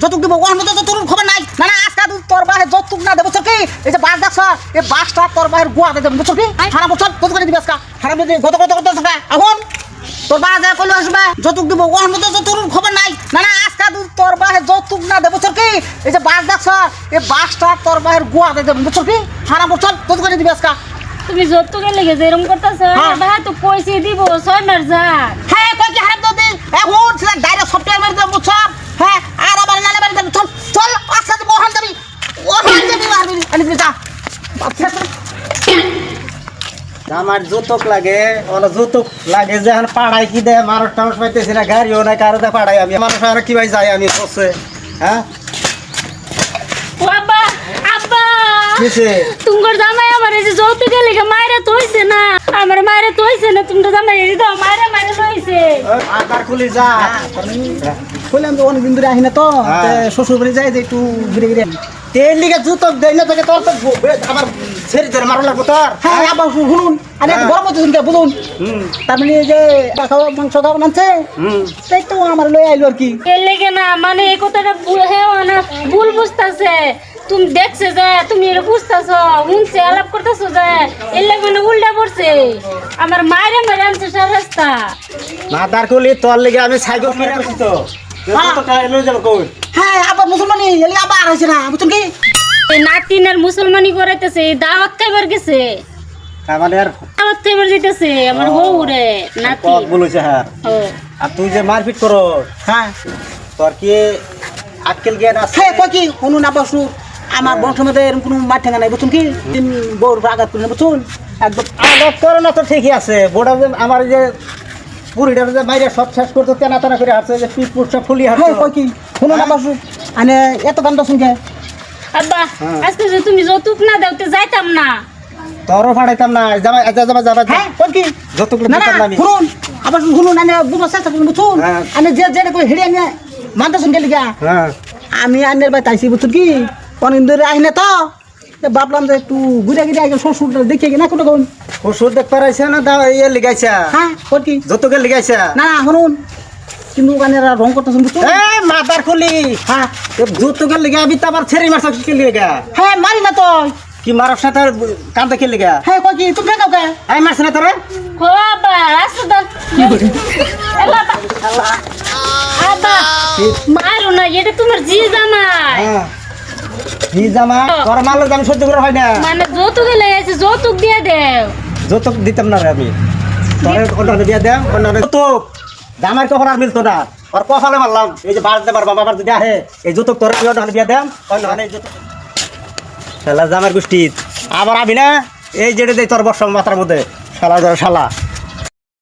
যতটুক দেবো ওর মধ্যে তো তোর খবর নাই। না না আজকে তোর বাহে যতটুক না দেবো কি এই যে বাস দেখছ এই বাসটা তোর বাহের গোয়া দেবে বুঝছো কি খারাপ বছর কত করে দিবি আজকে খারাপ যদি কত এখন তোর বাহ যা কইলো আসবে যতটুক দেবো ওর মধ্যে তো তোর খবর নাই। না না আজকে তোর বাহে যতটুক না দেবো কি এই যে বাস দেখছ এই বাসটা তোর বাহের গোয়া দেবে বুঝছো কি খারাপ বছর কত করে দিবি আজকে তুমি যতটুকু লেগে যে এরকম করতেছো ভাই তো পয়সা দিব 6 মাস যা। হ্যাঁ কই কি হারাম দাও দিন এখন সেটা ডাইরেক্ট সফটওয়্যার মেরে দেবো সব। হ্যাঁ আর আবার নালে মেরে দেবো চল চল আচ্ছা দেবো ওখান যাবি মারবি আনি যা আমার যৌতুক লাগে ওরা যৌতুক লাগে যে এখন পাড়ায় কি দেয় মানুষ টানুষ পাইতেছি না গাড়িও নাই কারো দেয় পাড়াই আমি মানুষ আর কি ভাই যাই আমি বসে হ্যাঁ ও আব্বা আব্বা কিসে তোমার জামাই আমার এই যে যৌতুকে লেগে মাইরে তইছে না আমার মাইরে তইছে না তোমার জামাই এই তো মাইরে লইছে আকার খুলি যা বললাম তো অনেকদিন ধরে আহি না তো শ্বশুর বাড়ি যাই যে একটু ঘুরে ঘুরে তেল লিগে যৌতুক দেয় না তোকে তোর তো আমার ছেড়ে ধরে মারো লাগবো তোর হ্যাঁ আবার শুনুন আর একটু গরম হচ্ছে শুনতে বুঝুন তার মানে এই যে খাওয়া মাংস খাওয়া আনছে তাই তো আমার লই আইলো আর কি এর লেগে না মানে এই কথাটা হ্যাঁ না ভুল বুঝতাছে তুমি দেখছে যে তুমি এটা বুঝতেছো শুনছে আলাপ করতেছো যে এর লেগে মানে উল্টা পড়ছে আমার মায়ের মেরে আনছে সব রাস্তা মাদার খুলি তোর লিগে আমি সাইকেল কিনে আসছি তো লয়ে যাবো কই হ্যাঁ আবার মুসলমানি এলি আবার হয়েছে না বুঝছেন কি এই নাতিনের মুসলমানি করাইতেছে দাওয়াত খাইবার গেছে মানে আর দাওয়াত খাইবার যাইতেছে আমার বউ রে নাতি পথ বলেছে হ্যাঁ ও আর তুই যে মারপিট করো হ্যাঁ তোর কি আক্কেল জ্ঞান আছে হ্যাঁ কই কি শুনুন আবার শুনুন আমার বংশের মধ্যে এরকম কোনো মাঠ ঠেঙ্গা নাই বুঝছেন কি বউর আঘাত করে বুঝুন একদম আঘাত করো না তো ঠিকই আছে বোটা যে আমার যে পুরিটা যে বাইরে সব শেষ করতে তেনা তেনা করে হাঁটছে যে পিঠ পুট সব ফুলি হ্যাঁ হাঁটছে কই কি শুনুন আবার শুনুন মানে এত গানটা শুনছে আব্বা আজকে যে তুমি যৌতুক না দাওতে যাইতাম না তোরও ফাড়াইতাম না জামাই যাবা হ্যাঁ কই কি যতগুলো না না দিতাম না আমি শুনুন আবার শুনুন আনে বুঝো চেষ্টা করুন বুঝুন হ্যাঁ। আমি যে যে কই হেড়ে আনে মানতে শুনকে লিগা হ্যাঁ আমি আনের ভাই তাইছি বুঝছেন কি অনেকদিন ধরে আইনে তো ভাবলাম যে একটু ঘুরে ঘুরে একজন শ্বশুরটা দেখে কিনা কোনো কোন ওষুধ দেখ পারাইছে না দাও ইয়ে লিগাইছে হ্যাঁ কই কি যতকে লিগাইছে না না শুনুন কিন্তু ওখানে রং করতেছেন বুঝছেন এই মাদার খুলি হ্যাঁ যতকে লিগাবি তো আবার ছেড়ে মারছ কি লিগা হ্যাঁ মারি না তো কি মারছ না তোর কান্দে কি লিগা হ্যাঁ কই কি তুমি কাউকে এই মারছ না তোরে ও আব্বা রাস্তা দাও এ বাবা আব্বা মারো না এটা তোমার জি জামাই হ্যাঁ জি জামা তোর মারলে তো আমি সহ্য করে হয় না মানে যৌতুক লেগেছে যৌতুক দিয়ে দেও যৌতুক দিতাম না রে আমি তোর অন্য দিয়ে দেম অন্য যৌতুক জামার কখন আর মিলতো না ওর কপালে মারলাম এই যে বাড়তে পারবা বাবার যদি আহে এই যৌতুক তোর অন্য দিয়ে দেম অন্য এই যৌতুক শালা জামার গোষ্ঠী আবার আবি না এই যেটা দেয় তোর বর্ষ মাথার মধ্যে শালা শালা